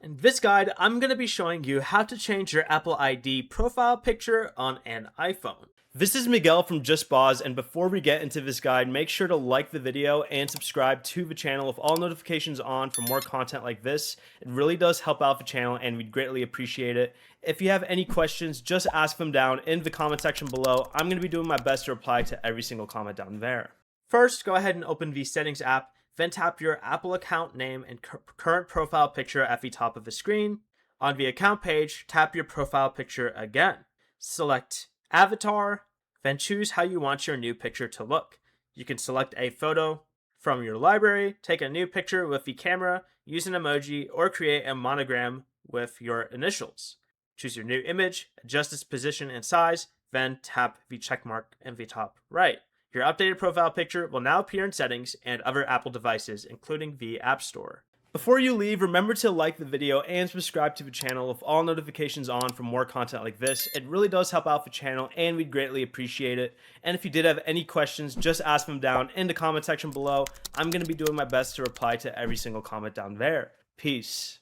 In this guide, I'm going to be showing you how to change your Apple ID profile picture on an iPhone. This is Miguel from JustBoz, and before we get into this guide, make sure to like the video and subscribe to the channel with all notifications on for more content like this. It really does help out the channel and we'd greatly appreciate it. If you have any questions, just ask them down in the comment section below. I'm going to be doing my best to reply to every single comment down there. First, go ahead and open the Settings app. Then tap your Apple account name and current profile picture at the top of the screen. On the account page, tap your profile picture again. Select Avatar, then choose how you want your new picture to look. You can select a photo from your library, take a new picture with the camera, use an emoji, or create a monogram with your initials. Choose your new image, adjust its position and size, then tap the checkmark in the top right. Your updated profile picture will now appear in Settings and other Apple devices, including the App Store. Before you leave, remember to like the video and subscribe to the channel with all notifications on for more content like this. It really does help out the channel and we'd greatly appreciate it. And if you did have any questions, just ask them down in the comment section below. I'm going to be doing my best to reply to every single comment down there. Peace.